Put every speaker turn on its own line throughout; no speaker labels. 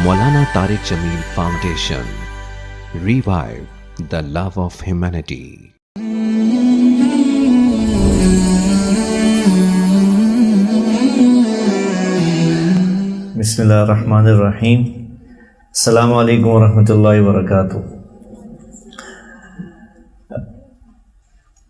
Maulana Tariq Jamil Foundation. Revive the love of humanity.
Bismillahirrahmanirrahim. Assalamu alaikum warahmatullahi wabarakatuh.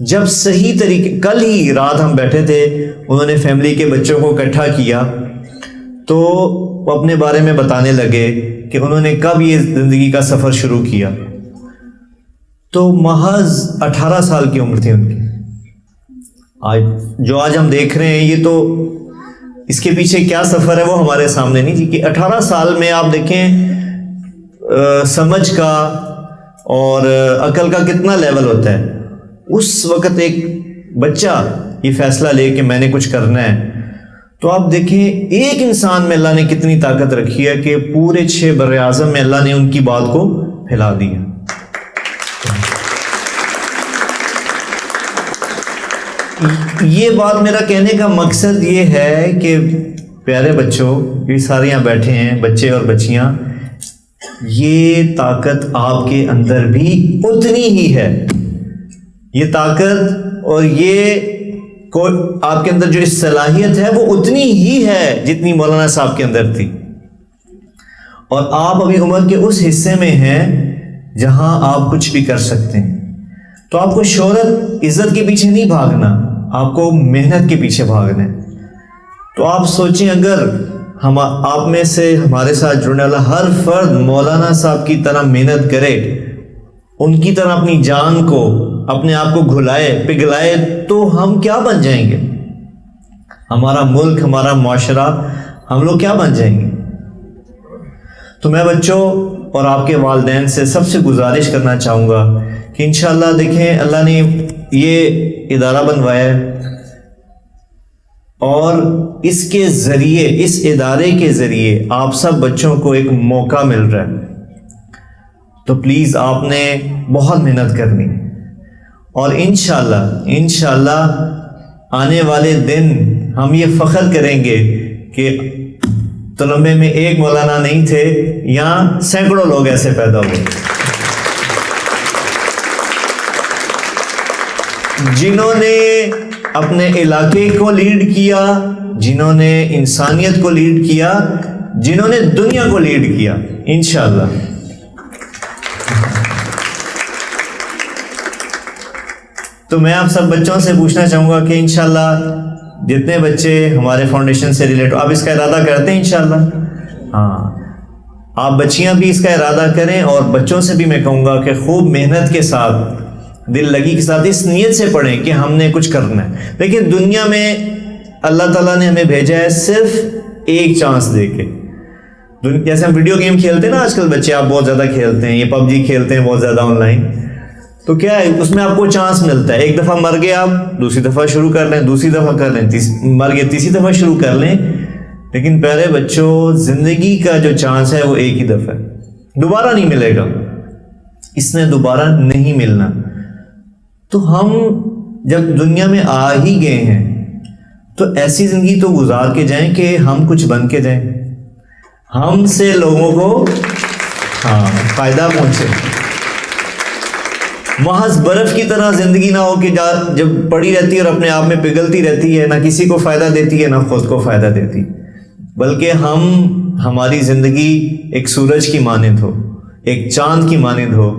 جب صحیح طریقے، کل ہی رات ہم بیٹھے تھے، انہوں نے فیملی کے بچوں کو اکٹھا کیا تو وہ اپنے بارے میں بتانے لگے کہ انہوں نے کب یہ زندگی کا سفر شروع کیا. تو محض 18 سال کی عمر تھی ان کی. آج ہم دیکھ رہے ہیں، یہ تو اس کے پیچھے کیا سفر ہے وہ ہمارے سامنے نہیں جی. کہ 18 سال میں آپ دیکھیں سمجھ کا اور عقل کا کتنا لیول ہوتا ہے. اس وقت ایک بچہ یہ فیصلہ لے کہ میں نے کچھ کرنا ہے، تو آپ دیکھیں ایک انسان میں اللہ نے کتنی طاقت رکھی ہے کہ پورے 6 بر اعظم میں اللہ نے ان کی بات کو پھیلا دیا. یہ بات میرا کہنے کا مقصد یہ ہے کہ پیارے بچوں، یہ سارے یہاں بیٹھے ہیں بچے اور بچیاں، یہ طاقت آپ کے اندر بھی اتنی ہی ہے. یہ طاقت اور یہ آپ کے اندر جو صلاحیت ہے وہ اتنی ہی ہے جتنی مولانا صاحب کے اندر تھی. اور آپ ابھی عمر کے اس حصے میں ہیں جہاں آپ کچھ بھی کر سکتے ہیں. تو آپ کو شہرت عزت کے پیچھے نہیں بھاگنا، آپ کو محنت کے پیچھے بھاگنا ہے. تو آپ سوچیں اگر آپ میں سے ہمارے ساتھ جڑنے والا ہر فرد مولانا صاحب کی طرح محنت کرے، ان کی طرح اپنی جان کو، اپنے آپ کو گھلائے پگھلائے، تو ہم کیا بن جائیں گے؟ ہمارا ملک، ہمارا معاشرہ، ہم لوگ کیا بن جائیں گے؟ تو میں بچوں اور آپ کے والدین سے سب سے گزارش کرنا چاہوں گا کہ انشاءاللہ دیکھیں اللہ نے یہ ادارہ بنوایا ہے اور اس کے ذریعے، اس ادارے کے ذریعے آپ سب بچوں کو ایک موقع مل رہا ہے. تو پلیز آپ نے بہت محنت کرنی، اور انشاءاللہ آنے والے دن ہم یہ فخر کریں گے کہ تلمبے میں ایک مولانا نہیں تھے، یہاں سینکڑوں لوگ ایسے پیدا ہوئے جنہوں نے اپنے علاقے کو لیڈ کیا، جنہوں نے انسانیت کو لیڈ کیا، جنہوں نے دنیا کو لیڈ کیا. انشاءاللہ تو میں آپ سب بچوں سے پوچھنا چاہوں گا کہ انشاءاللہ جتنے بچے ہمارے فاؤنڈیشن سے ریلیٹ، آپ اس کا ارادہ کرتے ہیں انشاءاللہ؟ ہاں، آپ بچیاں بھی اس کا ارادہ کریں، اور بچوں سے بھی میں کہوں گا کہ خوب محنت کے ساتھ، دل لگی کے ساتھ اس نیت سے پڑھیں کہ ہم نے کچھ کرنا ہے. دیکھیں دنیا میں اللہ تعالیٰ نے ہمیں بھیجا ہے صرف ایک چانس دے کے. جیسے ہم ویڈیو گیم کھیلتے ہیں نا، آج کل بچے آپ بہت زیادہ کھیلتے ہیں، یہ PUBG کھیلتے ہیں بہت زیادہ آن لائن. تو کیا ہے اس میں آپ کو چانس ملتا ہے، ایک دفعہ مر گئے آپ دوسری دفعہ شروع کر لیں، دوسری دفعہ کر لیں، مر گئے تیسری دفعہ شروع کر لیں. لیکن پیارے بچوں، زندگی کا جو چانس ہے وہ ایک ہی دفعہ ہے، دوبارہ نہیں ملے گا، اس نے دوبارہ نہیں ملنا. تو ہم جب دنیا میں آ ہی گئے ہیں تو ایسی زندگی تو گزار کے جائیں کہ ہم کچھ بن کے جائیں، ہم سے لوگوں کو فائدہ پہنچے. محض برف کی طرح زندگی نہ ہو کہ جب پڑی رہتی ہے اور اپنے آپ میں پگھلتی رہتی ہے، نہ کسی کو فائدہ دیتی ہے نہ خود کو فائدہ دیتی، بلکہ ہماری زندگی ایک سورج کی مانند ہو، ایک چاند کی مانند ہو،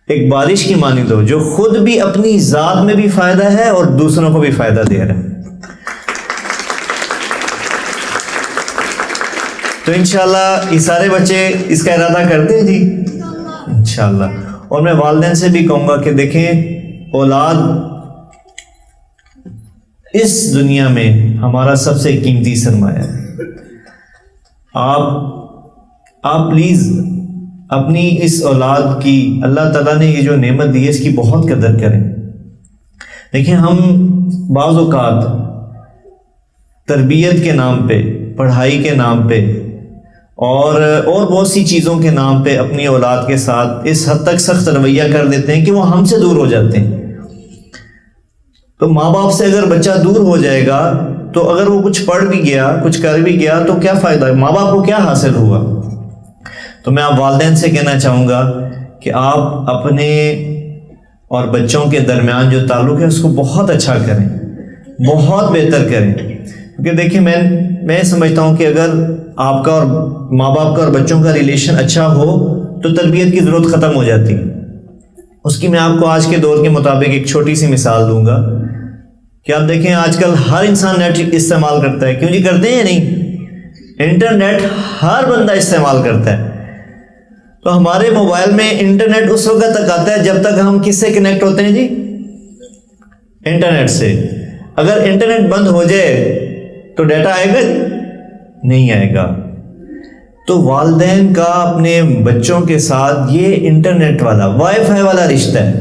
ایک بارش کی مانند ہو، جو خود بھی اپنی ذات میں بھی فائدہ ہے اور دوسروں کو بھی فائدہ دے رہا ہے. تو انشاءاللہ یہ سارے بچے اس کا ارادہ کرتے ہیں جی انشاءاللہ. اور میں والدین سے بھی کہوں گا کہ دیکھیں اولاد اس دنیا میں ہمارا سب سے قیمتی سرمایہ ہے. آپ پلیز اپنی اس اولاد کی، اللہ تعالیٰ نے یہ جو نعمت دی ہے اس کی بہت قدر کریں. دیکھیں ہم بعض اوقات تربیت کے نام پہ، پڑھائی کے نام پہ اور بہت سی چیزوں کے نام پہ اپنی اولاد کے ساتھ اس حد تک سخت رویہ کر دیتے ہیں کہ وہ ہم سے دور ہو جاتے ہیں. تو ماں باپ سے اگر بچہ دور ہو جائے گا تو اگر وہ کچھ پڑھ بھی گیا، کچھ کر بھی گیا، تو کیا فائدہ، ماں باپ کو کیا حاصل ہوا؟ تو میں آپ والدین سے کہنا چاہوں گا کہ آپ اپنے اور بچوں کے درمیان جو تعلق ہے اس کو بہت اچھا کریں، بہت بہتر کریں. کیونکہ دیکھیں میں سمجھتا ہوں کہ اگر آپ کا اور ماں باپ کا اور بچوں کا ریلیشن اچھا ہو تو تربیت کی ضرورت ختم ہو جاتی ہے. اس کی میں آپ کو آج کے دور کے مطابق ایک چھوٹی سی مثال دوں گا کہ آپ دیکھیں آج کل ہر انسان نیٹ استعمال کرتا ہے. کیوں جی کرتے ہیں یا نہیں؟ انٹرنیٹ ہر بندہ استعمال کرتا ہے. تو ہمارے موبائل میں انٹرنیٹ اس وقت تک آتا ہے جب تک ہم کس سے کنیکٹ ہوتے ہیں جی؟ انٹرنیٹ سے. اگر انٹرنیٹ بند ہو جائے تو ڈیٹا آئے گا؟ نہیں آئے گا. تو والدین کا اپنے بچوں کے ساتھ یہ انٹرنیٹ والا وائی فائی والا رشتہ ہے.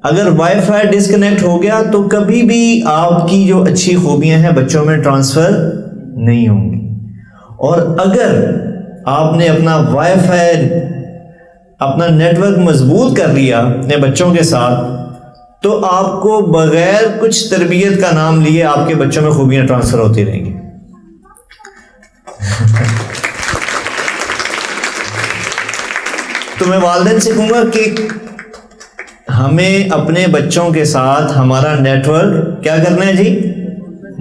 اگر وائی فائی ڈسکنیکٹ ہو گیا تو کبھی بھی آپ کی جو اچھی خوبیاں ہیں بچوں میں ٹرانسفر نہیں ہوں گی. اور اگر آپ نے اپنا وائی فائی اپنا نیٹ ورک مضبوط کر لیا اپنے بچوں کے ساتھ تو آپ کو بغیر کچھ تربیت کا نام لیے آپ کے بچوں میں خوبیاں ٹرانسفر ہوتی رہیں گی. تو میں والدین سے کہوں گا کہ ہمیں اپنے بچوں کے ساتھ ہمارا نیٹ ورک کیا کرنا ہے جی؟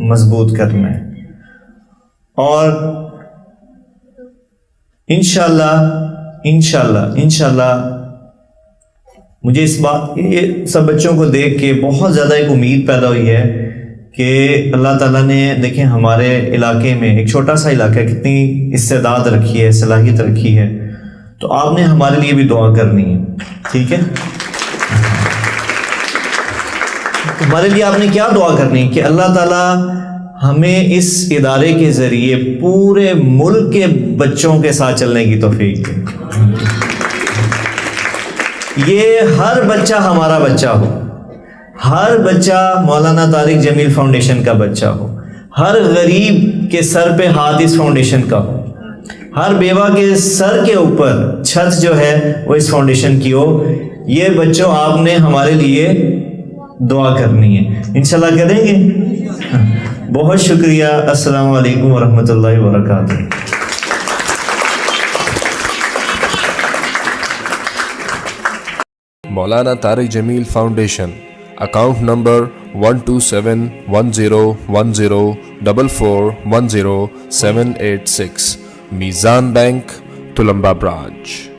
مضبوط کرنا ہے. اور انشاءاللہ مجھے اس بات یہ سب بچوں کو دیکھ کے بہت زیادہ ایک امید پیدا ہوئی ہے کہ اللہ تعالیٰ نے دیکھیں ہمارے علاقے میں ایک چھوٹا سا علاقہ ہے, کتنی استعداد رکھی ہے, صلاحیت رکھی ہے. تو آپ نے ہمارے لیے بھی دعا کرنی ہے, ٹھیک ہے؟ ہمارے لیے آپ نے کیا دعا کرنی ہے کہ اللہ تعالیٰ ہمیں اس ادارے کے ذریعے پورے ملک کے بچوں کے ساتھ چلنے کی توفیق دے. یہ ہر بچہ ہمارا بچہ ہو, ہر بچہ مولانا طارق جمیل فاؤنڈیشن کا بچہ ہو, ہر غریب کے سر پہ ہاتھ اس فاؤنڈیشن کا ہو, ہر بیوہ کے سر کے اوپر چھت جو ہے وہ اس فاؤنڈیشن کی ہو. یہ بچوں آپ نے ہمارے لیے دعا کرنی ہے, انشاءاللہ کریں گے؟ بہت شکریہ. السلام علیکم ورحمۃ اللہ وبرکاتہ.
مولانا طارق جمیل فاؤنڈیشن, اکاؤنٹ نمبر 127101044410786, میزان بینک, تلمبا برانچ.